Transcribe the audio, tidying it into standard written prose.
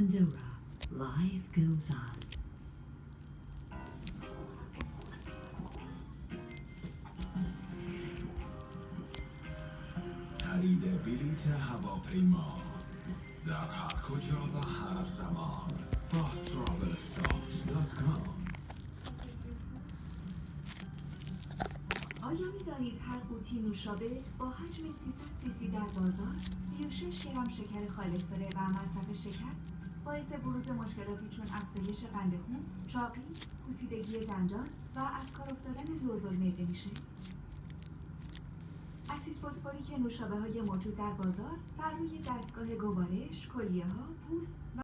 Pandora. Life goes on. خرید بلیط هواپیما در هر کجا و هر زمان با travelstops.com. آیا می دانید هر قوطی نوشابه با حجم 300 سی در بازار 36 گرم شکر خالص داره و مصرف شکر باعث بروز مشکلاتی چون افزایش قند خون، چاقی، پوسیدگی دندان و از کار افتادن لوزالمعده میشه؟ اسید فسفوریک نوشابه‌های موجود در بازار بر روی دستگاه گوارش، کلیه‌ها، پوست و